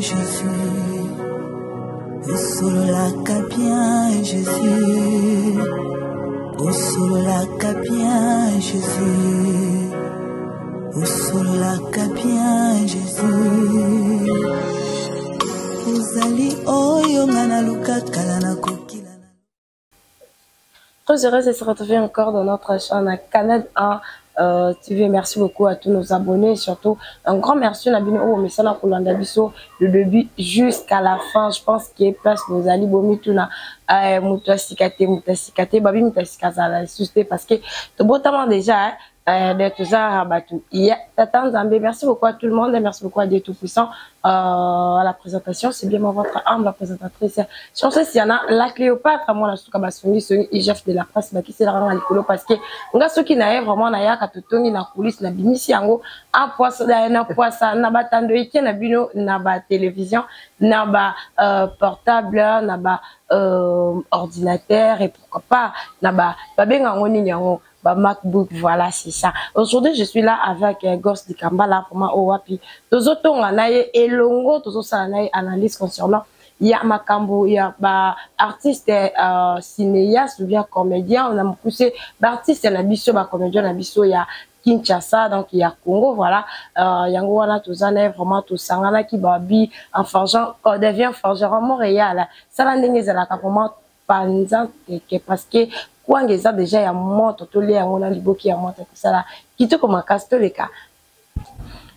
Jésus. Osololaka bien, Jésus. Osololaka bien, Jésus. Osololaka bien, Jésus. Ozali oyo ngana luka kalana kokila. Très heureuse de se retrouver encore dans notre chaîne Canal 1 TV. Merci beaucoup à tous nos abonnés, surtout un grand merci à Nabino au Messana Kolanda Biso du début jusqu'à la fin. Je pense qu'il y a place nos ali bomi tuna mutasikate babi mutasikazala susté parce que tout botamment déjà de tout ça rabatou. Merci beaucoup à tout le monde et merci beaucoup à Dieu Tout-Puissant à la présentation. C'est bien votre âme, la présentatrice. Je sais s'il y en a la Cléopâtre, moi la souka basoni, c'est chef de la presse, qui c'est la rang à l'écolo parce que nga ceux qui n'avaient vraiment na ya katotongi na coulisse na bimisi yango en poisson na poisson na batando iki na bino na ba télévision na ba portable na ba ordinateur et pourquoi pas na ba benga ngoni nyango MacBook, voilà, c'est ça. Aujourd'hui, je suis là avec Ghost di Kambala pour moi, Owapi. Tous autres, on a et longo, tous autres, on a analyse concernant. Il y a Makambo, il y a artiste, cinéaste ou bien comédien. On a poussé l'artiste, la bisso, comédien, la bisso, il y a Kinshasa, donc il y a Congo, voilà. Yango, on a tous vraiment tous ça, qui babi, en forgeant, on devient forgeron Montréal. Ça, la ligne, c'est la capement, parce que quoi ngeza déjà ya moto to le yango na liboki ya moto ko sala kito ko makasto le ka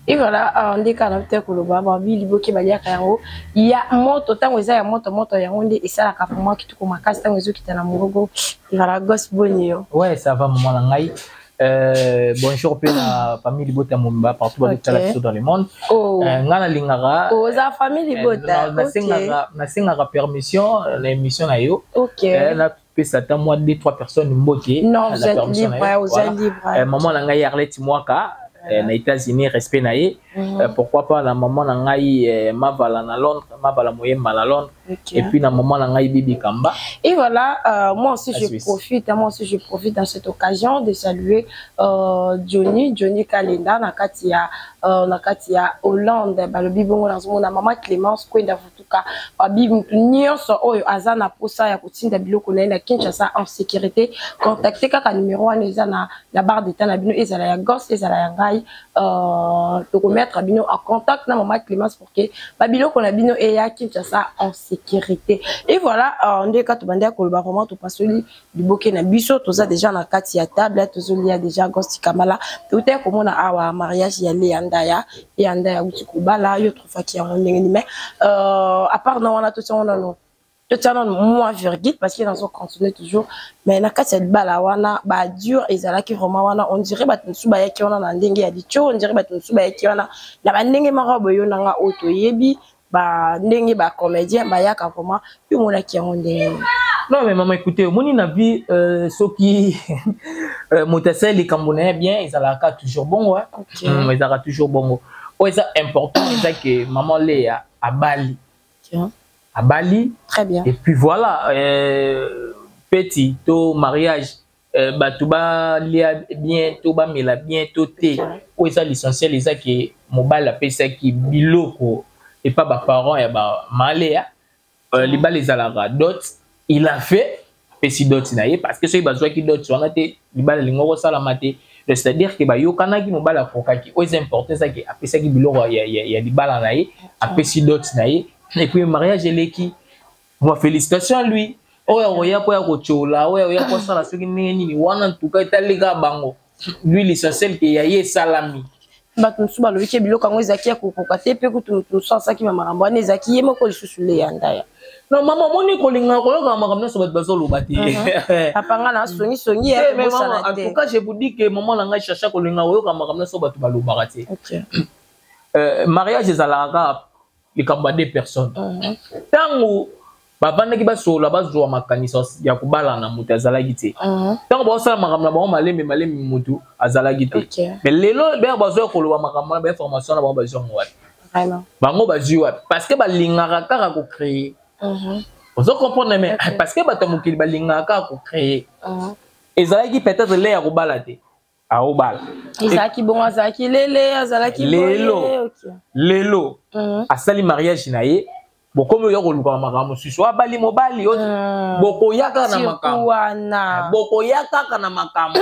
et voilà on dit kana te ko lo baba bi liboki ba ya yango ya moto tango eza ya moto yango ndi isala ka pour moi kito ko makasto tango ezo kitana mugogo et voilà gosse bonio ouais ça va maman la ngai bonjour pe la famille Libota Mumba partout dans le monde ngana lingara za famille Libota na singara permission l'émission na yo na ça t'a moi 2-3 personnes mboké non vous êtes libre vous êtes libre maman la ngai Arlette Mwaka na États-Unis respect naé pourquoi pas la maman la ngai Mavala na Londres Mavala Moyemba na Londres et puis la maman la ngai Bibi Kamba et voilà moi aussi je profite dans cette occasion de saluer Johnny Kalenda na Katia Hollande le bibongo na zona maman Clémence Kwenda Futuka babi nyonso oyo azana posa ya kutinda biloko na Kinshasa en sécurité contacter kaka numéro eza na barre d'état na bino ezala ya gosse ezala ya ngai to mettre bino en contact na maman Clémence pour que babiloko na bino et ya Kinshasa en sécurité et voilà on dit quand bande ko ba vraiment to pasoli du boké na biso toza déjà na kati ya table tozoli ya déjà Ghost Kamala tout est comme on a awa mariage ya Leandaya et andaya utikubala yo trofa ki ya ndenge mais à part non on a tout ça on a non moi virgule parce qu'il dans continuer toujours mais na kati ya bala wana ba dur ezala ki vraiment wana on dirait ba tsuba yaki wana na ndenge ya dicho on dirait ba tsuba yaki wana na ba ndenge marobo yo nanga auto yebi ba ndenge ba comédien ba yaka vraiment yo mona ki ndenge non mais maman écoutez moni na vie ceux qui motasel les Camerounais bien ezala ka toujours bon ouais ezala toujours bon ouais ça important c'est que maman Léa à Bali à Bali. Très bien. Et puis voilà, petit, to mariage, batuba lia bientôt, ba mela bientôt té. Ou ça l'essentiel, c'est ça qui mobile appelle ça qui biloko et pas ba parents et ba maléa. Les bas les alara dot, il a fait petit dot naie parce que ceux qui besoin qui dot on a té les bas les ngoro sala maté. C'est-à-dire que ba yo kana ki mobile afoka qui est important ça qui appelle ça qui biloko il y a des balles naie, appelle si dot naie. Et puis le mariage est qui moi félicitations à lui oh ya po ya kochola oh ya po sala soki nini wana ntuka italega bango lui l'essentiel que ya ye salami bato suba lo wiki biloko ngo ezaki ko kokate pe ko to sansa ki mama rambo ne ezaki ye moko lisusule ya ndaya non maman moni ko linga ko yoka makamna so bato lo bati apanga na songi ya mais maman en tout cas je vous dis que maman langa chercha ko linga ko yoka makamna so bato balo bakati mariage ezalaka les combats des personnes. Tango babanda ki basola bazwa makanisa ya kubala na mutu azala gite. Tango ba osala makamna ba malembe mutu azala gite. Mais lelo be bazwa ko lo makamna ba information na ba bazwa ngwat. Vraiment. Bango bazwa parce que ba lingaka kaka ko créer. Vous comprenez mais parce que bato mokili ba lingaka ko créer. Ezala ki peut-être le ya kubala te. aobala ezalaki bongo azalaki lele azalaki lelo lelo asali mariage na ye bokomi oya koluka makambo mosusu abali mobali bokoyaka na makambo bokoyaka na makambo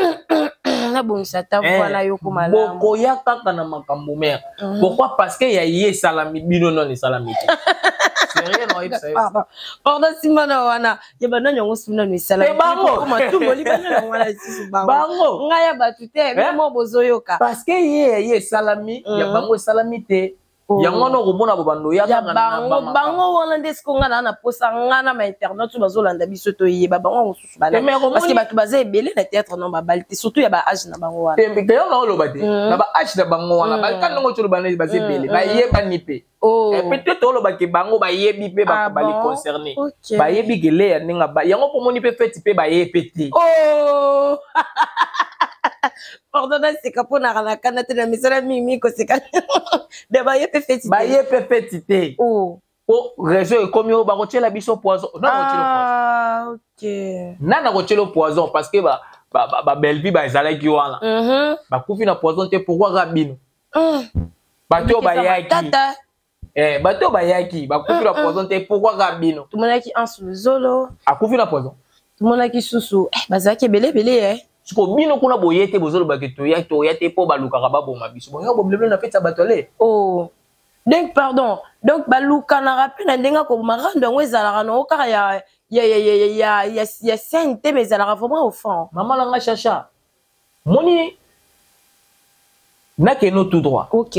nabongisa ta voila yo ko malamu bokoyaka na makambo mer pourquoi parce que ya ye salami bino non salami sérieux non ipsa pardon simana wana ya bana nyongo simana no salami bango matumbo libana na wana sisu bango ngaya batute mo bozoyoka parce que ye salami ya bango salami te yango no komona bobando ya bango wana ndesko ngana na posa ngana ma internet tu bazolanda biso to yeba bango mosusu bana parce que batu baza ebele na théâtre non babalite surtout ya ba âge na bango wana tembe kayo na oloba te na ba âge na bango wana ba kan ngo tsholo bana baza ebele ba yeba ni pe peut-être oloba ke bango ba yebi pe ba bali concerné ba yebi gele ya ninga ba yango pomoni pe fête pe ba yepete pardon c'est capon na kana kana te na misala mimi ko c'est de ba yepe fête ba yepe fête te réseau comme yo ba kotiela biso poison na ok na kotiela poison parce que ba belvi ba ezalaki wana ba kufi na poison te pourquoi rabino bato ba yaki bato ba yaki ba kufi na poison te pourquoi rabino tout monaki en sous zolo akufi na poison tout monaki susu bazaki belé siko bino kuna boyete bozolo ba keto ya to yate po baluka ba boma biso bo problème na fête batole donc pardon donc baluka na rappel na ndenga ko marando ngo ezalaka no ka ya sainte mais ezalaka vraiment au fond maman langa chacha moni na keno tout droit OK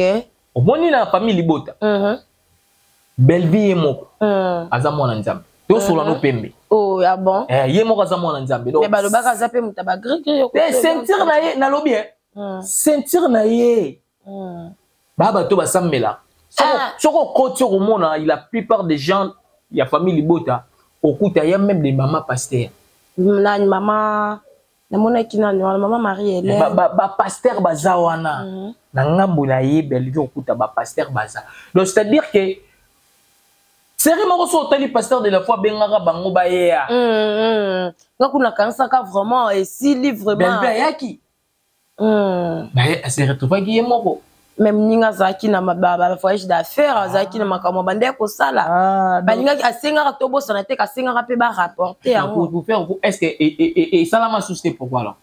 moni na famille libota belle vie moko aza mwana nzambe to solo no pembe ah bon ye moko aza mwana nzambe donc mais balobaka za pe mutaba grigri ceinture na ye na lobi ceinture na ye baba to basambela soko koti komona la plupart des gens ya famille libota okuta ya même des mamans pasteur na maman na mona kina na maman Marie Hélène ba pasteur baza wana na ngambo na ye belvi okuta ba pasteur baza donc c'est à dire que sérieux moko so tali pasteur de la foi bengaka bango ba ya ngakuna kansa ka vraiment et si livre belvi yaki ba se retrouver ki moko même ninga zaki na ba voyage d'affaires zaki na makambo bande ko sala ba ninga asenga to bo sana te ka senga pe ba rapporter yango pour faire est-ce que et salama souci pourquoi alors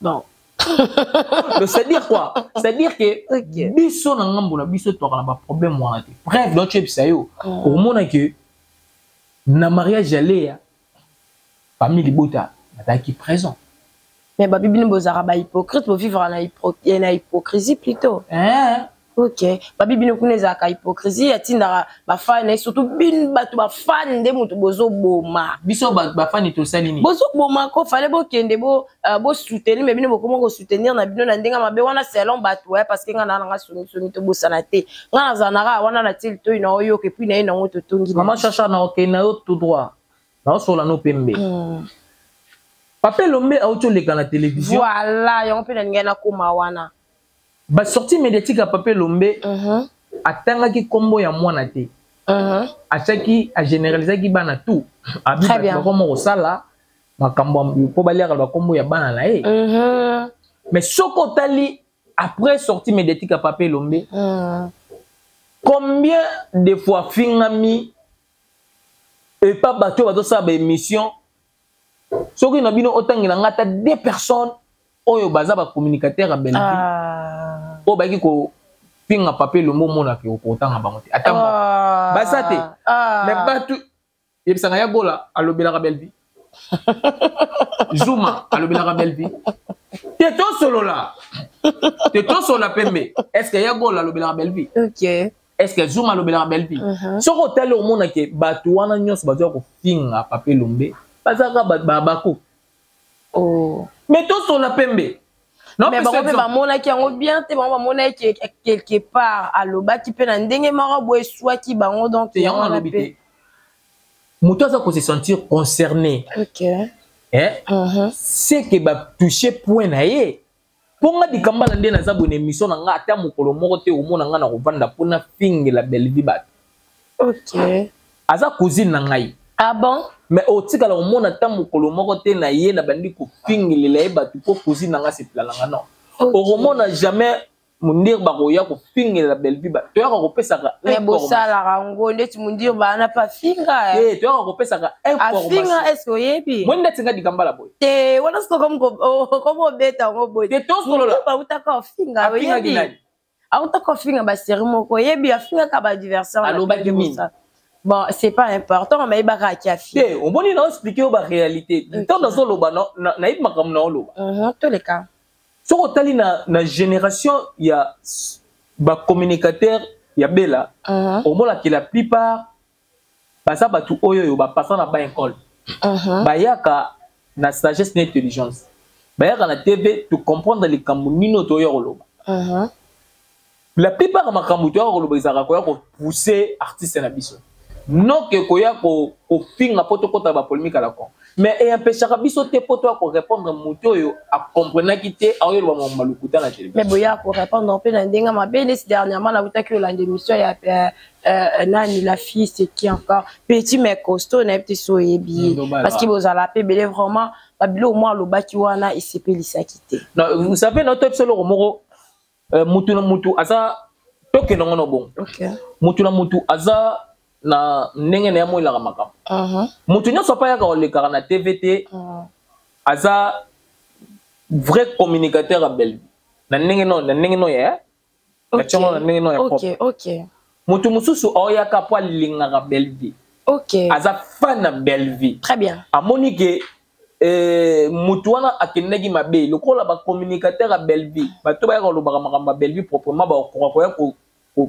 non c'est dire quoi c'est dire que biso na ngambo na biso to kana ba problème wana te bref donc tu sais yo au mona que na mariage alea famille libota bataki présent. Mais babi bino bozara ba hypocrite pour vivre na hypocrisie plutôt. OK. Babi bino kuneza ka hypocrisie atinda ba fan et surtout bin batu ba fan de mutu bozo boma. Biso ba fan to salini. Bozo boma ko fallait bo kende bo soutenir mais bino bokoma ko soutenir na bino na ndenga mabe wana selon batu parce que ngana nga soni to bosana te. Ngana zanara wana na til to ina oyo ke puis na ina ngoto tongi. Maman chacha na OK na yo tout droit. Na so la no pembe. Papa Lombe a auto les la télévision. Voilà, yon peut n'engena kuma wana. Ba sortie médiatique à Papa Lombe. Atanga ki combo ya mwana te. Achaki a généraliser ki bana tout. Très bien. Comme au sala, makambo po balia ba combo ya bana la e. Mais soko tali après sortie médiatique à Papa Lombe. Combien de fois fingami et pas bateau bateau ça ba émission. Soki na bino otangi na ngata 2 personnes oyo baza ba communicateur a belgi o baki ko pinga papier le mot mona ke okotanga bango te atamba basate mais batu yebisanga ya gola alobela ka belvi Zuma alobela ka belvi te to solo la pembe est-ce que ya gola alobela ka belvi OK est-ce que Zuma alobela ka belvi soko tele o mona ke batu wana nyos bazo ko pinga papier lombe bazaka babako mais tout sur la pembe non mais ba mona ki yango bien te ba mona ki quelque part aloba ki pe na ndenge mara boye soit ki bango donc yango alobité muto za ko se sentir concerné OK c'est que ba toucher point na ye ponga di kambala nde na za bonne émission na nga ata mokolo moko te omona nga na kovanda pona fingi la belle vie bat OK aza cousine na ngai Ah bon? Mais au tika la mona tamu kolomoko te na ye na bandi ko fingilela e batu po cousine nga seplalanga non. Au mona jamais mundir ba ko ya ko fingilela Belleville ba. To ya ko pesa ka. Mais bosala rango ndeti mundir ba na pa finga. Eh, to ya ko pesa ka information. Finga est-ce oyebi? Mwenda tinga dikambala boy. Te wana sko comme beta ngo boy. Te to solo la. Ba utaka finga oyebi. A utaka finga ba série moko oyebi afinga ka ba diversion. Allo ba kimi. Bon, c'est pas important, mais il va y on va expliquer la réalité. Tant dans le bas, na il m'a comme non lo. Tous les cas. Sur tali na génération, il y a ba communicateur, il y a bella. Au moins que la plupart, bah ça bah tout oyo bah passant na ba école. Bah yaka na sagesse et intelligence. Bah yaka na TV tu comprendre les kamunino to yo lo. La plupart ma kamuto yo lo ba izaka ko pousser artiste na biso. Non que koya ko finga poto kota ba polémique la con mais et empêchera biso te poto ko répondre muto yo a comprendre kité ayo ba mo malukuta na télévision mais boya ko répondre un peu na ndenga mabe dernièrement la buta que la émission ya nani la fille c'est qui encore petit mais costaud na petit soyebi parce qu'il vous a la belé vraiment babilo moi lo baki wana il s'est pelisa kité non vous savez notre episode le moro mutu na mutu asa toke non bon OK mutu na mutu asa na ndenge na yamo ilaka makam mutu nyonso pa yaka olekaka na TVT aza vrai communicateur à Belleville na ndenge no ya na chongo na ndenge no ya OK OK mutu mususu oyaka po alingaka Belleville OK aza fan na Belleville très bien amoni ke mutu wana akendeki mabe lokola ba communicateur à Belleville bato bayaka olobaka makambo ya Belleville proprement bakoya ko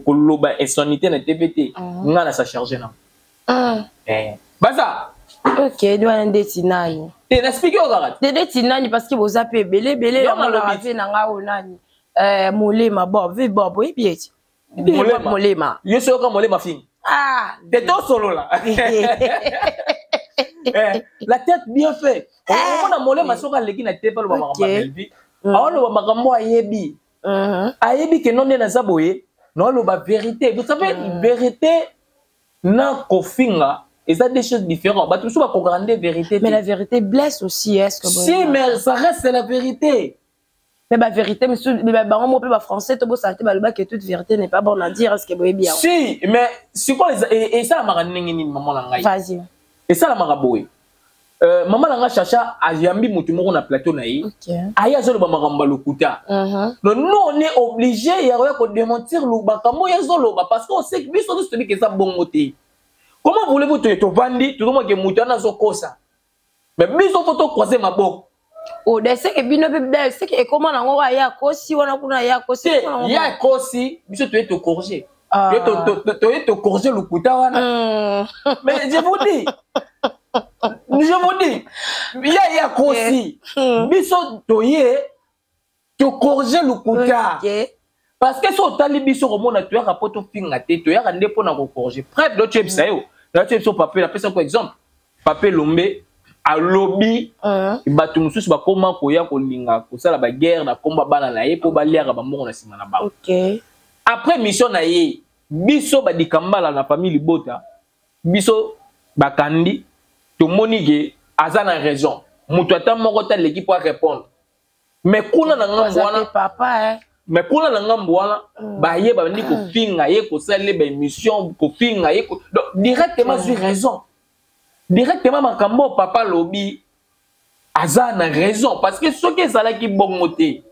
koloba insonité na TVT nga na sa charger na baza OK doit ndeti nani te na expliquer au garat ndeti nani parce que boza pe belé ya mona ravé na nga o nani molema bob vi bob oui bien molema yeso ka molema fin de to solo là la tête bien fait on a molema soka leki na tête lo ba makambo Belleville aolo ba makambo ayebi ayebi ke non na zaboye. Non, la vérité. Vous savez, vérité, non, kofinga, et ça des choses différentes. Bah, tout ça va comprendre vérité. Mais la vérité blesse aussi, est-ce que si, mais ça reste la vérité. Mais la vérité, monsieur, on peut pas français, tout beau santé, bah, que toute vérité n'est pas bonne à dire, est-ce que vous bien? Si, mais c'est quoi et ça, ma maman langai. Vas-y. Et ça, la maraboué. Maman langa chacha a yambi mutu moko na plateau na yi. Aya zo lo ba makamba lokuta. Non, nous on est obligé ya ko démentir lo ba kamo ya zo lo ba parce qu'on sait que biso to que ça bon côté. Comment voulez-vous te vandi tout comme que mutu na zo kosa. Mais biso photo croiser ma bok. Oh, de c'est que bino bébé, c'est que comment na ngo ya kosi wana kuna ya kosi. Ya kosi, biso te corriger. Tu corriger lokuta wana. Mais je vous dis je vous dis, il y a aussi. Biso toye, tu corriger le kouta. Parce que si on t'a dit biso remona tu as rapporté finga te, tu as rendé pour na corriger. Preuve de tu es ça yo. Là tu es sur papier, la personne par exemple, papier lombe à lobby, batu mususu ba koma ko ya ko linga ko sala ba guerre na komba bana na ye po ba liaka ba mbongo na sima na ba. OK. Après mission na ye, biso ba dikambala na famille Bota. Biso ba kandi tout le monde a raison. Moutouata mokota l'équipe pour répondre. Mais kuna na ngambwana papa mais kuna na ngambwana ba ye ba ndi ko finga ye ko sale ba émission ko finga ye ko directement sur raison. Directement makambo papa lobby azana raison parce que ce que ça là qui bongoté.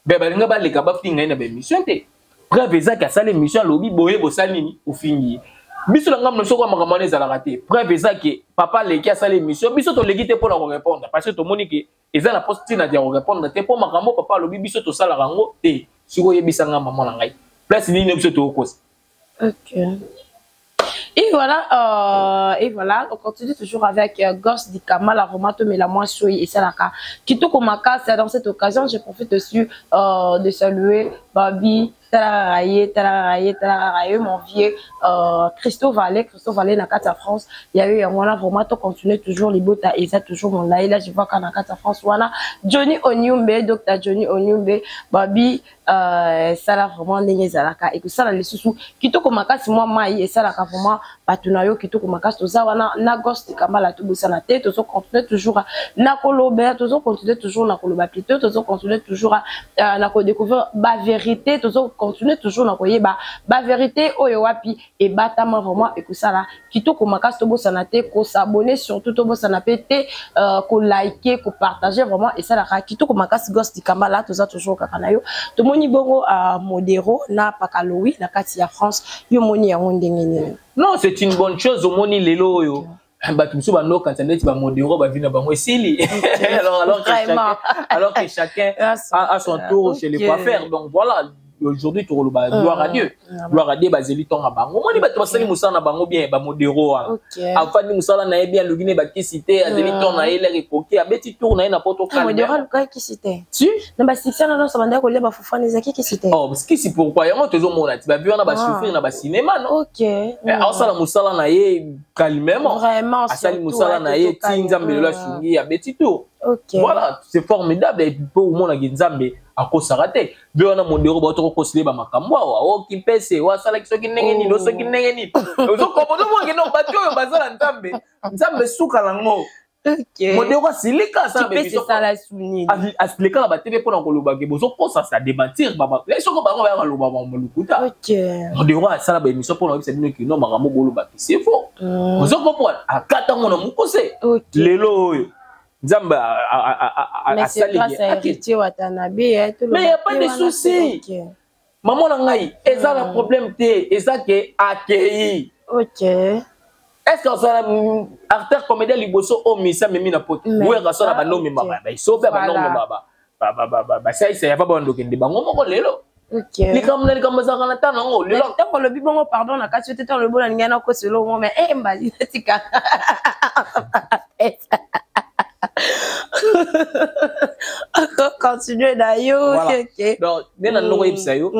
Ba ba nga ba leka ba finga na ba émission té. Preuve exact ka sale émission lobby boye bo salini ou fingi. Biso la ngam soko makamane za la raté. Preuve ça que papa leki a sale émission biso to leki te pour répondre parce que to monique eza la poste na dia répondre te pour makambo papa lobi biso to sala rango te siko yebisa nga maman na ngai place ni biso to okos. OK. Et voilà, on continue toujours avec Gosse Dikama, la romato, mais la moins soy et ça la cas. Kito Komaka, c'est dans cette occasion, je profite dessus de saluer Babi, Talaraye, mon vieux Christophe Vallée, Nakata France. Il y a eu un voilà, romato, continue toujours les bottes et ça toujours mon là. Et là, je vois qu'à Nakata France, voilà, Johnny Onyumbe, Dr. Johnny Onyumbe, Babi, ça là vraiment ndenge zalaka et que ça là les sous kitoko makasi moi mai et ça là vraiment batunayo kitoko makasi toza wana na ghost kamala to bosana te tozo continuer toujours na koloba tozo continuer toujours na koloba plutôt tozo continuer toujours na ko découvrir ba vérité tozo continuer toujours na koyeba ba vérité oyo wapi et batama vraiment et que ça là kitoko makasi to bosana te ko s'abonner surtout to bosana pété ko liker ko partager vraiment et ça là kitoko makasi ghost kamala toza toujours kakanayo to moni bongo modéro na pakaloui na kati ya France yo moni ya ndengene. Non, c'est une bonne chose au moni lelo yo. Bah tout ça no quand on est ba modéro ba vina ba esili. Alors que chacun a son tour chez les coiffeurs. Donc voilà, aujourd'hui tu roloba gloire à Dieu. Gloire à Dieu bazeli ton na bango. Moni ba to sali musala na bango bien ba modéro. Afani musala na bien lugine ba kisité azeli ton na ele rekoki abeti tour na na poto kala. Modéro ka kisité. Si na ba sixiana na so banda ko leba fufana ezaki kisité. Oh, parce que c'est pourquoi yango tozo mona ti ba vu na ba souffrir na ba cinéma non. OK. Asala musala na ye calmement. Vraiment. Asali musala na ye tinzambe la shungi abeti tour. OK. Voilà, c'est formidable et pour moi na ginzambe akosarate beona modero ba to kosile ba makambo wa ki pese wa sala kisoki ndenge ni no soki ndenge ni ozo komodo mo ngeno ba to bazala nzambe nzambe suka lango. OK. Modero silika sa be biso sala suni asilika la ba tebe pona koloba ke bozo kosa sa démentir baba soko ba ba loba ba molukuta. OK. Modero sala ba émission pona bisa bino ki no makambo boloba ki c'est faux ozo kopona akata ngona mukose lelo oyo Nzambe mais c'est grâce à héritier Watanabe mais il n'y a pas de souci. Maman nangai eza la problème te eza ke accueilli. OK. Est-ce que ça artère comédien liboso o misa memi na pote ouais raso na banomi baba ba iso ba banomi baba ça il y a pas bon dokende bango moko lelo. OK. Likamna likamazaka na tana ngo lelo tant le bibongo pardon na kati te tant le bon na ngana ko selo mo mais mbazi tika. Continuer d'ailleurs. OK. Donc nena noko yebisa yo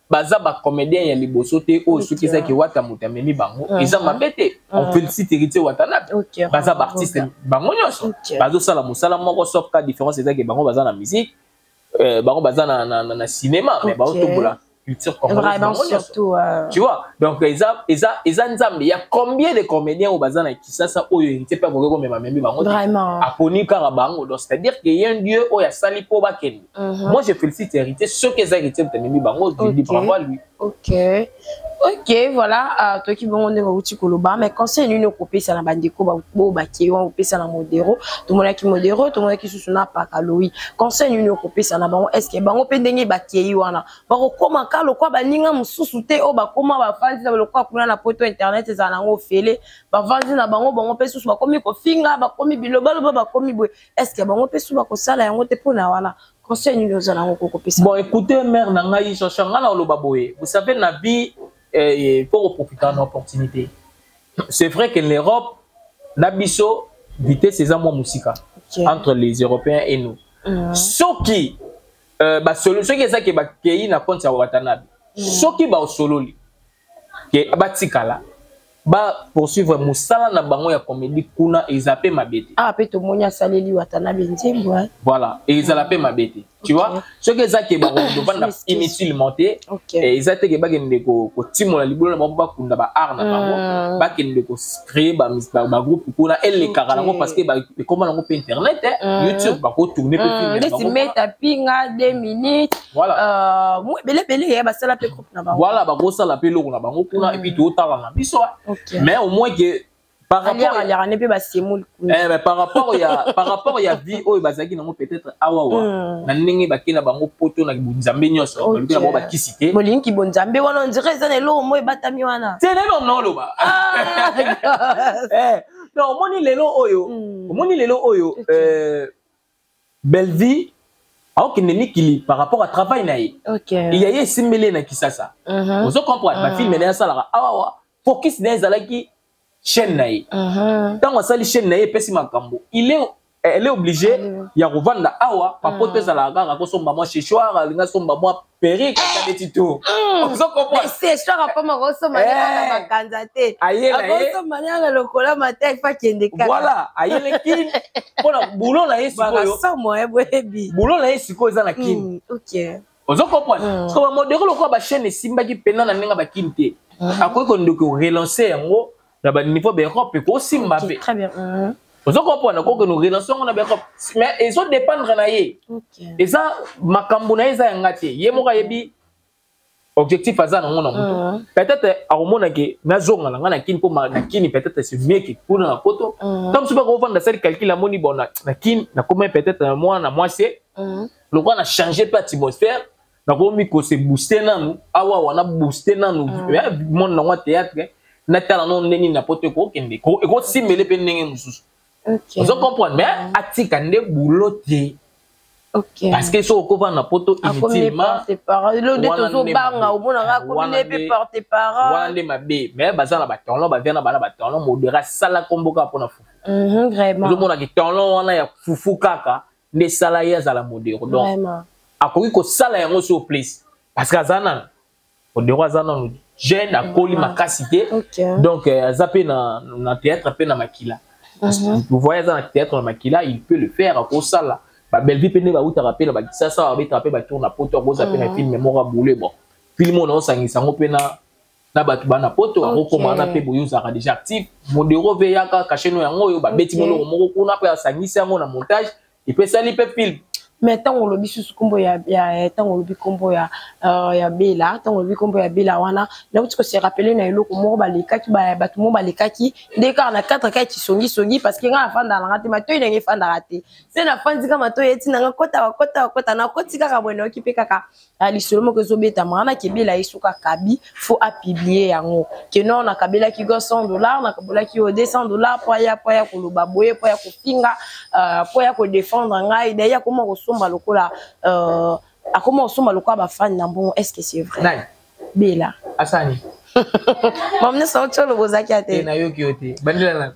baza ba comédien ya liboso te o soki za ki wata mutamemi bango eza mabete on félicite héritier Watanabe baza ba artiste bango nyonso bazo sala musala moko sauf ka différence eza ke bango baza na musique bango baza na cinéma mais bazo tombola culture vraiment surtout tu vois donc eza nzambe il y a combien de comédiens au baza na Kisasa oyo héritier pas ko mema memi bango vraiment aponi kara bango donc c'est à dire qu'il y a un dieu oyo sali po bakeni. Moi je félicite héritier ceux qui ont héritier mutamemi bango je dis bravo à lui. OK. OK, voilà, toi qui bon on est au Tikoloba, mais quand c'est une copie ça na bandeko ba ki on copie ça na modéro, tout le monde qui modéro, tout le monde qui sous na pakaloui. Quand c'est une copie ça na bango est-ce que bango pendenge ba ki wana. Ba ko koma kalo kwa ba ninga mususu te o ba koma ba fandi na lokwa kuna na poto internet za nango fele, ba fandi na bango pe susu ba komi ko finga ba komi biloba ba komi boy. Est-ce que bango pe susu ba ko sala yango te pona wana. Quand c'est une copie ça. Bon écoutez mère nangai changa na loba boye. Vous savez na vie pour profiter d'une opportunité. C'est vrai qu'en Europe, l'abisso vitesse c'est moi musique entre les Européens et nous. Ce qui solo ce qui est ça qui va qui na compte ya Watanabe. Ce qui va solo li que batikala ba poursuivre musala na bango ya comédie kuna ezape mabete. Ah pe to monya saleli Watanabe nzembo. Voilà, et ezape mabete. Tu vois, ce que ça qui est bon devant inutilement et ça te que ba kende ko timola libolo na ba kunda ba art na bango ba kende ko créer ba groupe kuna elle kara parce que ba comment on peut internet YouTube ba ko tourner pe filmer ba mettre pinga 2 minutes voilà moi belé ba sala pe groupe na bango voilà ba ko sala pe loko na bango kuna et puis tout tala na biso mais au moins que par rapport il y a vie oh bazaki nango peut-être awawa na ndenge bakina bango poto na bunzambe nyonso na bango bakisite molinki bonzambe wana on dirait ça lelo mo batami wana c'est lelo non loba non moni lelo oyo belle vie alors qu'il n'est qu'il par rapport à travail naïe il y a similé na Kisasa vous comprenez ma film est ça là awawa focus na ezalaki chaîne naïe tant on sali chaîne naïe pesi makambo elle est obligée ya revendre awa papote za la gaga ko somba moi chéchoir linga somba moi perrique ka des tout vous comprenez c'est choir pas ma ko somba na bakanza te ko somba na lokola matin fa kende ka voilà ayele kin pona boulot na yesi ko yo ça moi boyebi boulot na yesi ko za na kin OK Ozo comprendre parce que modèle le quoi ba chaîne simba qui pena na ninga ba kinte akoy ko ndoko relancer yango na ba niveau be Europe ko simba be très bien ozo comprendre ko nous relançons na be Europe mais ils ont dépendre na ye et ça makambo na eza ngate ye mo ka yebi objectif azana ngona peut-être a romona ke na zonga na ngana kini po na kini peut-être c'est mieux que pour na poto comme tu peux revendre ça calcul la moni bon na kini na combien peut-être un mois na moitié le quoi na changer pas atmosphère na ko mi ko se booster nanu awa wana booster nanu monde na théâtre na tala non neni na poto ko kende ko ko simele pe ndenge mususu vous comprenez mais atika nde boulot ok parce que so ko va na poto inutilement le de tozo banga o mona ka ko ne pe porter parole wande mabe mais bazana ba tonlo ba vena bana ba tonlo modera sala komboka pona fu vraiment le mona ki tonlo wana ya fufu kaka nde sala ya za la modero donc vraiment akoki ko sala yango sur place parce que azana modero azana jeune akoli makasité donc azape na théâtre pe na makila vous voyez dans le théâtre na makila il peut le faire ko sala ba belle vie pene ba uta rappel ba ça ba beta rappel ba tourna poto ko za pena film mémoire boulé bon film on sangisa ngo pena na batu bana poto ko komana pe boyo za déjà actif modero veyaka kacheno yango yo ba beti molo moko kuna pe sangisa ngo na montage et peut sali pe film mais tant on lobi sous combo ya tant on lobi combo ya bela tant on lobi combo ya bela wana là tu se rappeler na eloko mo ba lekaki ba batu mo ba lekaki ndeka na 4 ka songi parce que nga fanda na ngati mato ina nge fanda raté c'est na fandi kama to yeti na kota na koti kaka bwena okipe kaka ali solo ko zobeta mana ke bela isuka kabi faut à publier yango ke non na kabela ki go $100 na kabela ki o $200 po ya ko loba boye po ya ko pinga po ya ko défendre ngai d'ailleurs comment somba lokola a comment somba lokola ba fan na bon est-ce que c'est vrai nani bela asani mamne sa cholo bozaki ate na yoki yote bandela na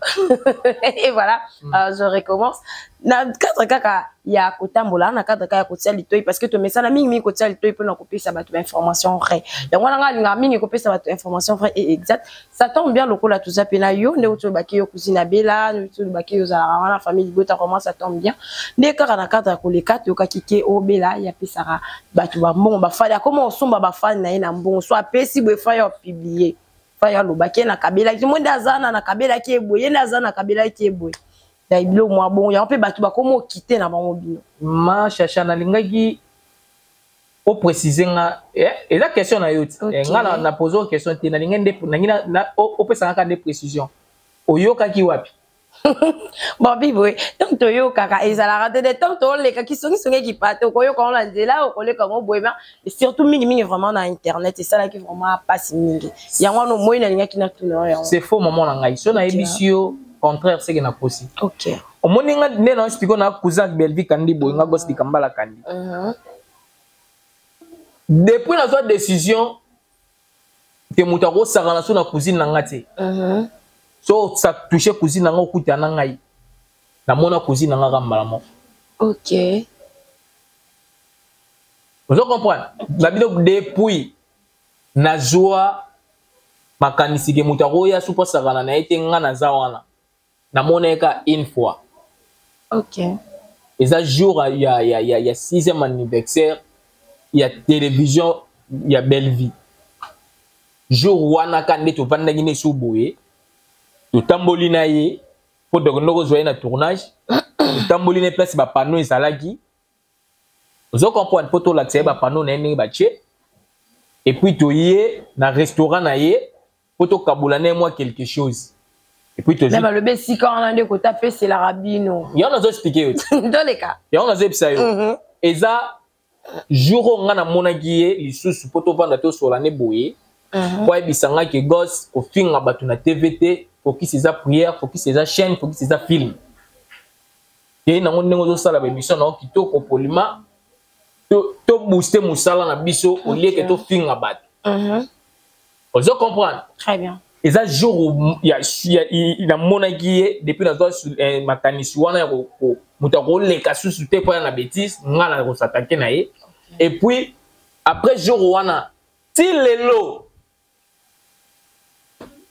et voilà je recommence na cadre kaka ya kotambola na cadre kaka ya kotia litoi parce que to mesana mingi kotia litoi pour na kopesa bato information vrai yango na nga mingi kopesa bato information vrai et exact ça tombe bien lokola tout ça pena yo ne uto baki yo cousine bela ne uto baki yo za la famille bota comment ça tombe bien ne kaka na cadre ko le 4 yo kakike o bela ya pesara bato ba mbongo ba fali comment osomba ba fali na ina mbongo so apesi bo fa yo publier fa yo lo baki na kabela ki monde azana na kabela ki eboye na azana kabela ki eboye ya ibilo mwa bon ya mpe batu ba komo quitter na bango bino ma chacha na lingaki o préciser nga et la question na yo nga na poser question te na lingende na o pesa nga de précision oyoka ki wapi bon bibo tant to yoka ka ezala raté de tant to le ka ki songi ki pato ko yoka on la nzela o le ka ngo boyema et surtout mingi vraiment na internet et ça là qui vraiment passe mingi ya ngwana mo ina lingaki na tuno ya c'est faux maman na ngai so na ebisio contraire c'est que na posi ok o moninga ne na spiko na cousin Belvi kandi boy nga gosse di kambala kandi depuis la décision que mutako sakana so na cousine na ngate so ça toucher cousine na ngo kuta na ngai na mona cousine na nga mbala mo ok vous comprenez la bino depuis na joie makanisi ke mutako ya super sakana na ete nga na zawana na moneka une fois ok et ça jour il y a 6e anniversaire il y a télévision il y a belle vie jour wana kande to panda gine suboye to tamboli na ye pour de ndoko zoye na tournage to tamboli na place ba panneau ezalaki vous comprenez pour to l'accès ba panneau na ndenge ba tché et puis to yé na restaurant na ye pour to kabula na moi quelque chose et puis to le besi quand on a de côté fait c'est l'arabino il y en a expliqué dans les cas il y en a expliqué et ça jour on a monaki li sous pour to vendre to sur l'année boye pour ebisanga que gosse au finga batu na TVT pour qui c'est sa prière pour qui c'est sa chaîne pour qui c'est sa film et na ngongo zo sala ba émission na kitoko polima to booster musala na biso au lieu que to finga bat vous comprenez très bien et ça jour il a monaki depuis na zo makanisi wana ya ko mutako le kasusu te kwa na bêtise ngala ko s'attaquer na ye et puis après jour wana ti lelo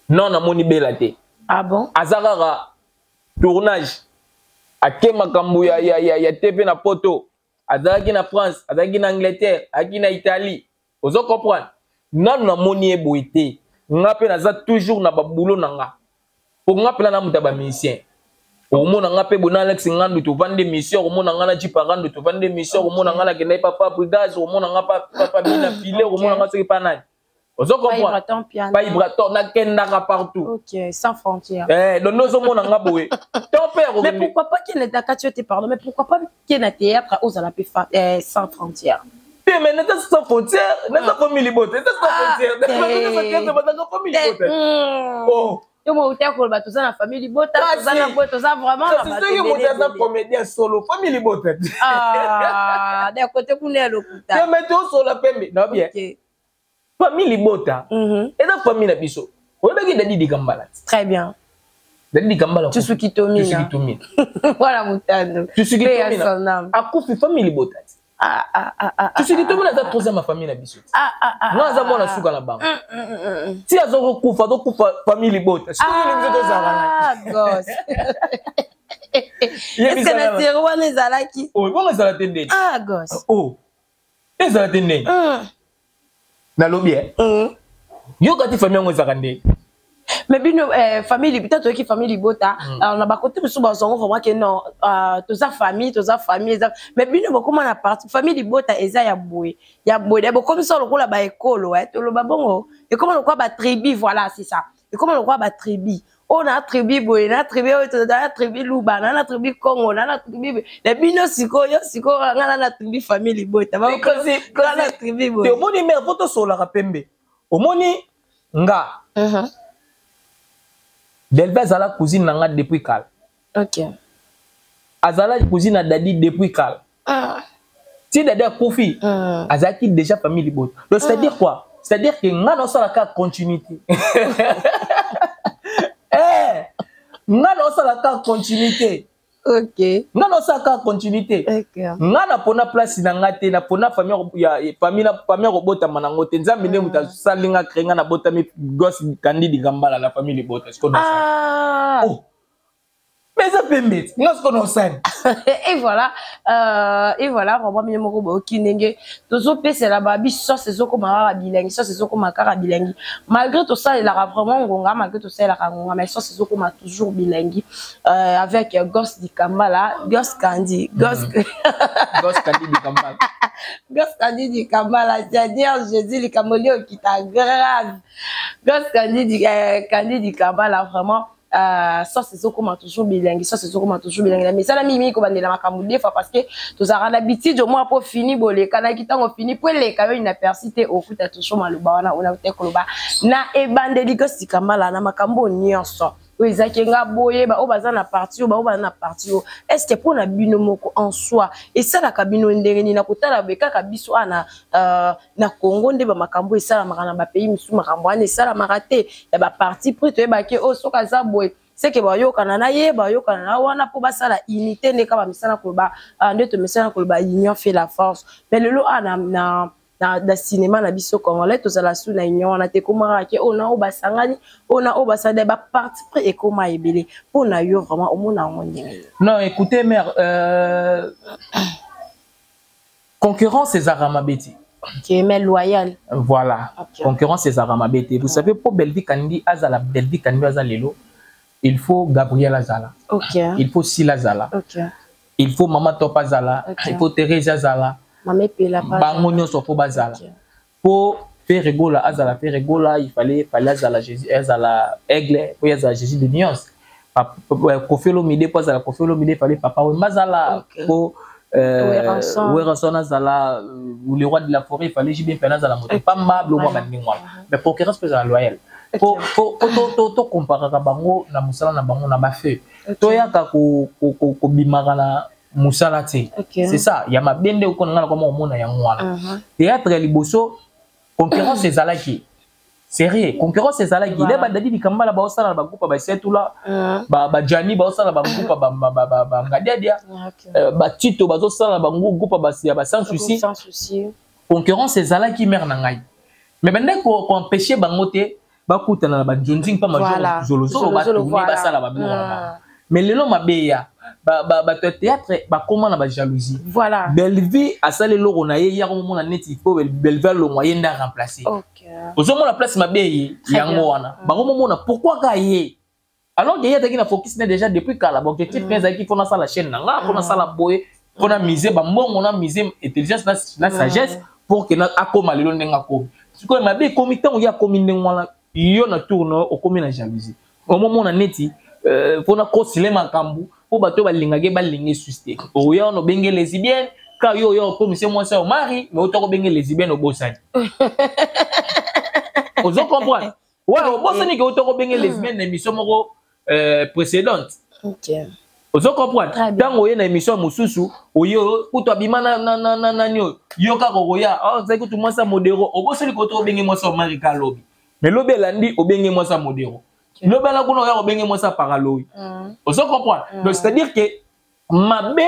non na moni bela te ah bon azakara tournage ake makambo ya TV na poto azalaki na France, azalaki na Angleterre, azalaki na Italie. Ozo comprendre. Nanu na moni eboye te. Nga pe naza toujours na babulo na nga. Pour nga pe na muta ba musicien. Omona nga pe bona Alex Ngandu to vendre mission, omona nga na Jiparando to vendre mission, omona nga na Kenai Papa Brigaz, omona nga papa Bina File, omona nga soki pa nani. Ozo comprendre. Pas Ibraton na kendaka partout. OK, sans frontières. Donc nous omona nga boye. Ton père. Mais pourquoi pas qu'il n'ait pas tué pardon, mais pourquoi pas qu'il n'ait théâtre aux Alapes sans frontières. Mais n'est-ce pas sans frontières, n'est-ce pas famille libote, n'est-ce pas frontières, n'est-ce pas famille libote. Oh. Yo mo utia ko ba to za na famille libota to za na boto za vraiment na ba. C'est que mo za comédien solo famille libote. Ah, de côté kuna lokuta. Tu mets tout solo pembe, non bien. Famille libota. Et la famille na biso. O ba ki dadi di kambala. Très bien. Dadi kambala. Tu suki tomina. Voilà mutando. Tu suki tomina. Akufi famille libota. Tu sais que tout le monde a posé ma famille na biso. Moi za mona suka na bango. Si azo kufa do kufa famille bota. Gosse. Est-ce que na tiroir les alaki? Oh, bon ça la tende. Gosse. Oh. Ez la tende. Na lobi Yo kati famille ngo zakande. Mais bino famille peut-être qui famille bota on a ba côté biso ba zongo vraiment que non to za famille mais bino ba comment na partie famille bota eza ya boye de comme ça le la ba école ouais to lo ba bongo et comment le quoi ba tribu voilà c'est ça et comment le quoi ba tribu on a tribu boye na tribu to da tribu luba na tribu Congo na tribu de bino siko ngana na tribu famille bota ba ko na tribu boye te moni mère photo sur la pembe o moni nga Delbe azala cousine nanga depuis Kal. OK. Azala cousine à Dadi depuis Kal. Si Dadi a Kofi, azaki déjà famille libot. Donc c'est-à-dire quoi? C'est-à-dire que nga no sala ka continuité. Nga no sala ka continuité. OK. Nga no sala ka continuité. Nga na pona place na ngate na pona famille ya famille robota manango te nzambe nde muta salinga krenga na bota mi gosse Candide Gambala la famille libota. Oh. Mais ça permet. Nous ce qu'on sait. Et voilà vraiment bien moko ba okinenge tozo pese la babi so c'est zo ko ma bilingi so c'est zo ko ma kara bilingi malgré tout ça il a vraiment ngonga malgré tout ça il a ngonga mais so c'est zo ko ma toujours bilingi avec Gosse di Kambala Gosse Kandi Gosse Candide Gambala Gosse Candide di Kambala c'est-à-dire Jésus le Camolio qui t'a grave Gosse Candide di Kambala vraiment ça c'est ce qu'on m'a toujours bilingue ça c'est ce qu'on m'a toujours bilingue mais ça la mimi ko bandela makambu des fois parce que tous a l'habitude au moins pour finir bolé kana kitango fini pour les quand une persité au foot toujours maluba wana ona te koloba na e bandeli Gosse di Kambala na makambo nyonso oizakenga boye ba obaza na parti ba obaza na parti est-ce que pour na bino moko en soi et ça la kabino ndengeni na kotala beka kabiso ana na Congo nde ba makambo esala makana ba pays misu makambo ana esala marate ya ba parti pour te ba ke o soka za boye c'est que ba yo kana na ye ba yo kana na wana po basala unité ne ka ba misana ko ba nde to misana ko ba union fait la force mais le lo ana na cinéma na biso congolais to sala sous na union na te komara ke ona o basangani ona o basade ba parti près et comment ebele pour na yo vraiment au mona ngondenge. Non écoutez mère concurrence c'est Zaramabeti qui est mais loyal. Voilà. Concurrence c'est Zaramabeti. Vous savez pour Belvi Kandi azala Belvi Kandi azalelo il faut Gabriel Azala. OK. Il faut Sila Zala. OK. Il faut Mama Topa Zala. Il faut Teresa Zala. Mamé Pela Bango nyonso fo bazala. Pour faire rigola azala faire rigola il fallait azala Jésus azala aigle pour azala Jésus de nuance. Kofelo mide pour azala Kofelo mide fallait papa mazala pour Weranson azala ou le roi de la forêt il fallait Jibin Pena azala moto pas mable moi bandingwa. Mais pour que reste azala loyal. Pour to comparer bango na musala na bango na ba feu. To yaka ko bimaka na musala te. C'est ça, il y a ma bende ou qu'on a comme on a yangwana. Théâtre liboso concurrence ezalaki. Sérieux, concurrence ezalaki. Les badadi di Kambala ba osala ba groupe ba setula ba Jani ba osala ba groupe ba Ngadia ba Tito ba osala ba groupe ba sans souci. Concurrence ezalaki mer na ngai. Mais bende ko empêcher bango te ba kutana na ba jonjing pa major zolo ba tourner ba sala ba bino. Mais lelo mabeya théâtre comment na ba jalousie Voilà. Belleville a salé loro na ye ya ko mona net il faut Belleville le moyen de remplacer. OK. Ozo la place mabe yango wana. Ba ko mona pourquoi ka ye alors que y a focus déjà depuis kala l'objectif est qu'il faut na la chaîne nga faut na sala boye faut na miser ba mbongo na miser intelligence na sagesse pour que na akoma lelo ndenga ko. Siko mabe comité on ya comité wala yo na tourno o komi na jalousie. Au moment na neti faut na kosile makambu pour bato balingage balingi susté. O yo no benge lesbienne ka yo comme c'est moi ça au mari mais autant ko benge lesbienne au bosani. Ozo comprendre. Ouais, au bosani que autant ko benge lesbienne émission moko précédente. OK. Ozo comprendre. Dans oye na émission mususu, oyo pour toi bima na nyo. Yo ka ko ya, oh c'est que tout moi ça modéro. O bosani ko to benge moi ça au mari ka lobi. Mais lobi landi o benge moi ça modéro. Lobi la ko no ya o benge moi ça paraloï. Ozo comprendre. Donc c'est-à-dire que mabe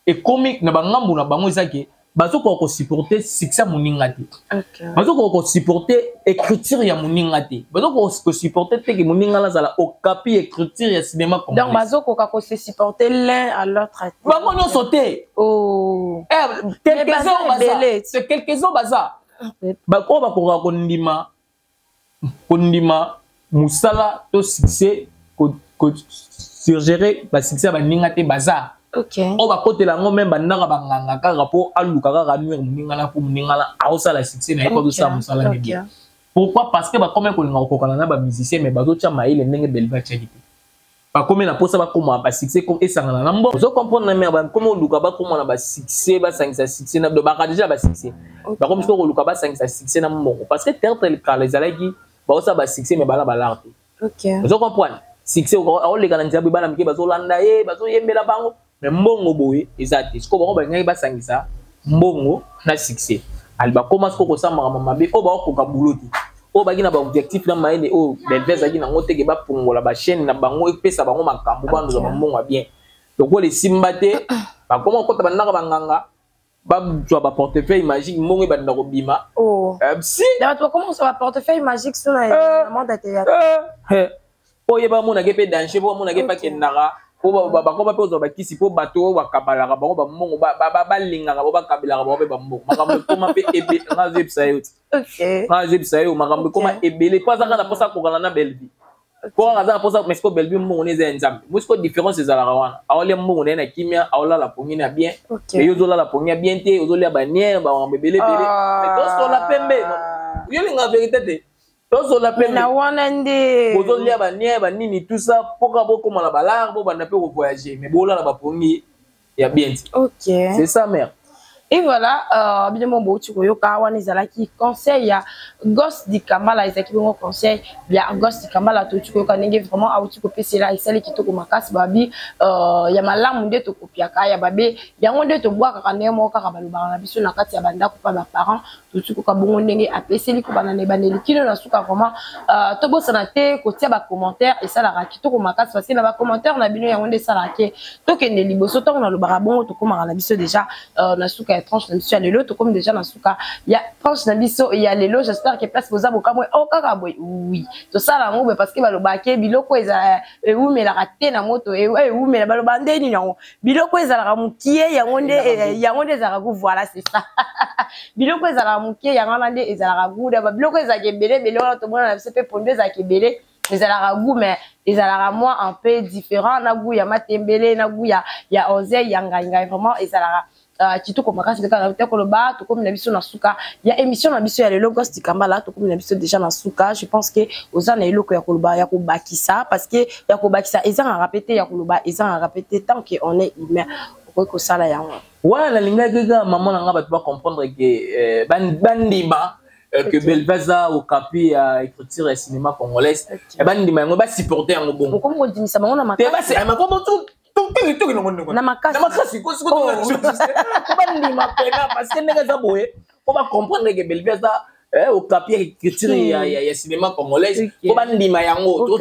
et comique na bangambu na bango ezaki bazo ko supporter succès moninga te. OK. Bazo ko supporter écriture ya moninga te. Bazo ko supporter te que moninga la zala au capi écriture ya cinéma comme. Donc bazo ko se supporter l'un à l'autre. Bango nyo sauter. Oh. Quelques-uns baza. C'est quelques-uns baza. Bako ba ko kondima musala to succès ko surgérer ba succès ba ninga te baza. OK. On va côté la ngo même bandaka banganga ka rapport aluka ka ranuire muninga na pour muninga la aosa la succès na pas de ça musala ni bien. Pourquoi? Parce que ba comme ko nga ko kana ba musicien mais ba zo cha maile ndenge belva chakite. Ba comme na posa ba comme ba succès comme esangana na mbo. Zo comprendre na mer ba comme luka ba comme na ba succès ba sangisa succès na ba déjà ba succès. Ba comme ko luka ba sangisa succès na mbo parce que terre tel ka les alaki ba osa ba succès mais ba la l'art. OK. Zo comprendre. Succès o le kana nzabu ba na mike ba zo landa ye ba zo yembela bango. Mais mbongo boye ezati siko bango bangai basangisa mbongo na succès alba commence ko samba mabe o ba ko ka buloti o ba gina ba objectif na maende o belveza gina ngote ke ba pongola ba chaîne na bango epesa bango makambo bando za mbongo bien donc les simbate ba comment ko tabana banganga ba jwa ba portefeuille magique mbongo ba ndako bima oh si donc comment ça va portefeuille magique sur le monde de théâtre o yeba mona ke pe danger bo mona ke pa kenara po ba ko ba pezo ba kisi po bato ba kabalaka ba ba mbongo ba lingaka ba kabilaka ba ba mbongo makambo ko ma pe ebe nga zip sayo OK nga zip sayo makambo ko ma ebele pas aka na posa ko kana na Belleville ko nga za posa mais ko Belleville mbongo ne za nzambe musko différence za la wana awole mbongo ne na kimia awala la pongina bien et yo zola la pongina bien te ozo lia ba nier ba mbele bele mais to so la pembe yo linga vérité te tozo la peine na wana nde bozo lia ba nie ba nini tout ça poka boko mala balar bo bana pe ko voyager mais bola la ba pongi ya bien. OK. C'est ça mère. Et voilà, bien mon beau tu koyoka wana ezalaki conseil ya Gosse di Kambala ezaki bon conseil bien Gosse di Kambala to tu koyoka ndenge vraiment auti ko pesela isali kitoko makasi babi ya malamu nde to kopiaka ya babe yango nde to bwaka kande mo kaka balobaka na biso na kati ya banda ko pa ba parents to tu koka bongo ndenge apeseli ko bana ne baneli kino na suka vraiment to bosana te ko tia ba commentaire et ça la kitoko makasi parce que na ba commentaire na bino yango nde sala ke to kende liboso to na lobaka bongo to komaka na biso déjà na suka tranche na biso ya lelo to comme déjà na suka ya tranche na biso ya lelo j'espère que place boza bokamwe o kaka boy oui to sala ngo parce que balobaka biloko eza umela raté na moto umela baloba ndeni yango biloko eza la mukie yango nde za ku voilà c'est ça biloko eza la mukie yango nde eza la guda biloko eza kebele bele to mona na sepe pondo eza kebele ezalaka goût mais ezalaka moi un peu différent na goût ya matembele na goût ya oseille ya ngai vraiment ezalaka kitoko makasi de kana ko loba to comme na biso na suka ya émission na biso ya lelo Gosse di Kambala to comme na biso déjà na suka je pense que ozana eloko ya koloba ya ko bakisa parce que ya ko bakisa ezanga répéter ya koloba ezanga répéter tant que on est humain ko sala yango voilà linga gaga maman nga ba tu vas comprendre que bandima que Belvaza au capi à écriture et cinéma congolaise et bandima ngo ba supporter yango bon ko mo dimisa bango na makasi ba c'est ma ko tout na makasi ko bandima pena parce que nega za boye ko ba comprendre que Belvaza au capi écriture ya cinéma congolaise ko bandima yango to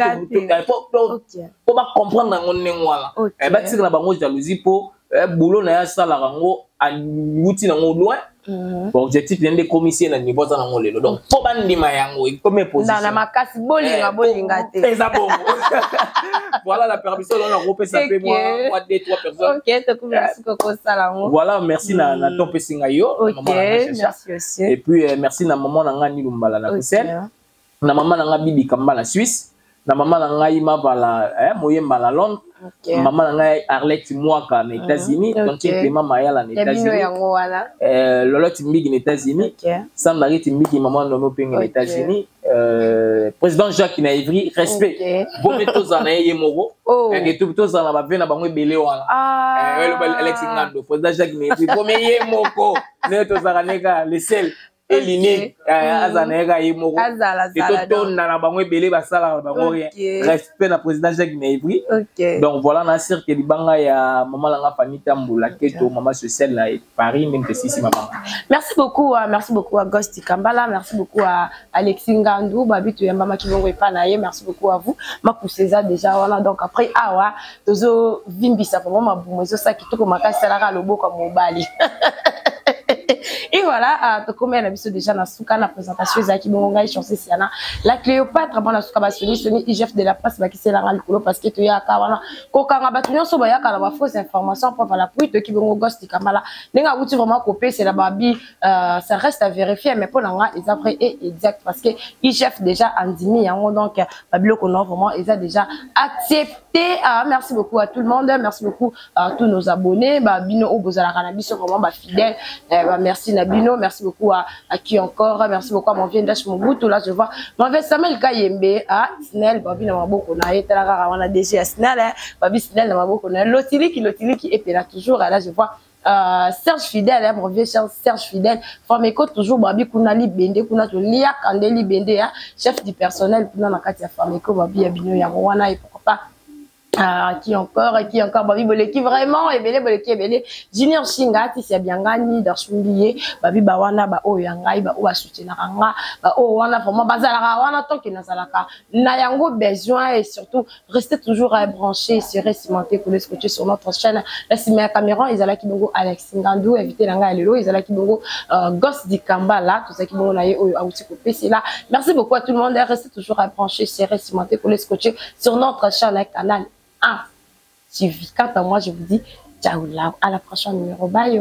ko ba comprendre yango nengwala e ba tsira bango jalousie po boulot na ya sala rango a wuti nango loin Bon objectif de commissaire na niveau za na ngolelo donc po bandima yango comme position na makasi bolinga te pesa bon voilà la permission on a groupé ça fait moi 2-3 personnes. OK te merci beaucoup salango. Voilà merci na top singa yo OK merci aussi et puis merci na maman na ngani lumbala na Bruxelles na maman na ngabi Kamba na Suisse na maman na ngai Mavala moyemba na Londres. Maman na ngai Arlette Mwaka na États-Unis donc Clément Mayala na États-Unis Lolo Timbigi na États-Unis Sandari Timbigi maman no penga na États-Unis président Jacques na Ivry respect bon toza na yemoko et tout toza na ba vena bango belé wana Alex Ngando président Jacques na Ivry bon yemoko ne toza neka le sel Eline azanega yemoko et tout na bango belé basala bango rien respect na président Jacques na Ivry donc voilà na sir que libanga ya maman langa Fanita Mbula keto maman sociale na Paris même que si maman. Merci beaucoup à Ghost Kambala, merci beaucoup à Alexis Ngandou babitu ya mama kibongo epanaye, merci beaucoup à vous ma pousseza déjà voilà donc après awa tozo vimbisa vraiment mabumezo ça kitoko makasi la loboko mobali. Et voilà, comme on a vu déjà dans la présentation, Zaki Bonga et Chancé Siana, la Cléopâtre, bon la souka Sony IGF de la presse, qui c'est la râle parce que tu y a kawana, kokanga batunion so baya kala fausse information pour la pluie de qui bongo gosti kamala, n'enga outi vraiment copier c'est la babi, ça reste à vérifier mais pour l'anga ils après est exact parce que IGF déjà andimi donc babilo qu'on a vraiment ils a déjà accepté. Merci beaucoup à tout le monde, merci beaucoup à tous nos abonnés, babino au bozala cannabis vraiment fidèles. Merci Nabino, merci beaucoup à qui encore, merci beaucoup à mon vieux Dash Mobutu, là je vois mon vieux Samuel Kayembe, à Snell, Babi na maboko na etala on a déjà Snell, Babi Snell na maboko na Lotili qui est là toujours, là je vois Serge Fidèle, mon vieux Serge Fidèle, Fameko toujours Babi Kunali Bende, Kuna to Lia Kandeli Bende, chef du personnel, Kuna na kati ya Fameko, Babi Abino ya Rwanda et pourquoi pas. Qui encore, Babi Boleki vraiment, et belé, Junior Shinga, qui s'est bien gagné, d'Archumbier, Babi Bawana, Bao Yangai, Bao Soutenaranga, Bao Wana, vraiment, Bazalara, Wana, tant qu'il n'a pas Nayango besoin et surtout, restez toujours branchés, serrés, cimentés, pour les scotcher sur notre chaîne. Là, si mes caméras, ils allaient qui bongo Alex Ngandou, éviter l'anga et le lot, ils allaient qui bongo Ghost Dikamba là, tout ça qui bongo naïe, c'est là. Merci beaucoup à tout le monde, restez toujours branchés, serrés, cimentés, pour les scotcher sur notre chaîne, canal. Quant à moi, je vous dis ciao, à la prochaine numéro. Bye.